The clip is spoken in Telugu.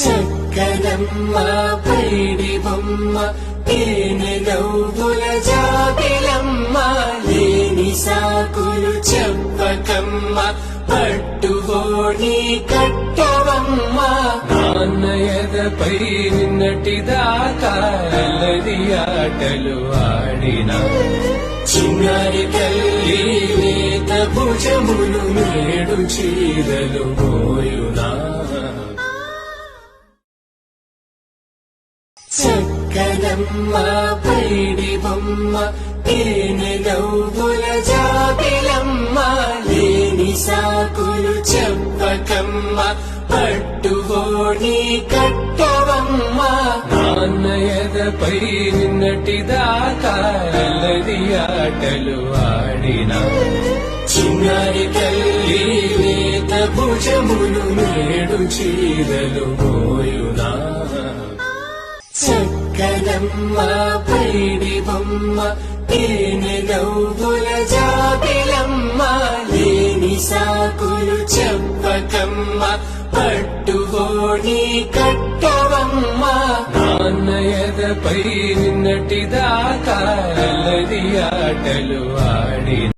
చక్కనమ్మ పైడి బొమ్మ తేనె నవ్వుల జాబిలమ్మ లేని సాకులు చెప్పకమ్మ పట్టువోణి కట్టవమ్మ నాన్నయదపై నిన్నటిదాకా అల్లరి ఆటలు ఆడినా చిన్నారి తల్లి లేత భుజములు నేడు చీరలు మోయునా చక్కనమ్మ పైడి బొమ్మ తేనె నవ్వుల జాబిలమ్మ లేని సాకులు చెప్పకమ్మ పట్టువోణి కట్టవమ్మ నాన్నయదపై నిన్నటిదాకా అల్లరి ఆటలు ఆడినా చిన్నారి తల్లి లేత భుజములు నేడు చీరలు మోయునా చక్కనమ్మ పైడి బొమ్మ తేనె నవ్వుల జాబిలమ్మ లేని సాకులు చెప్పకమ్మ పట్టువోణి కట్టవమ్మ నాన్నయదపై నిన్నటిదాకా అల్లరి ఆటలు ఆడినా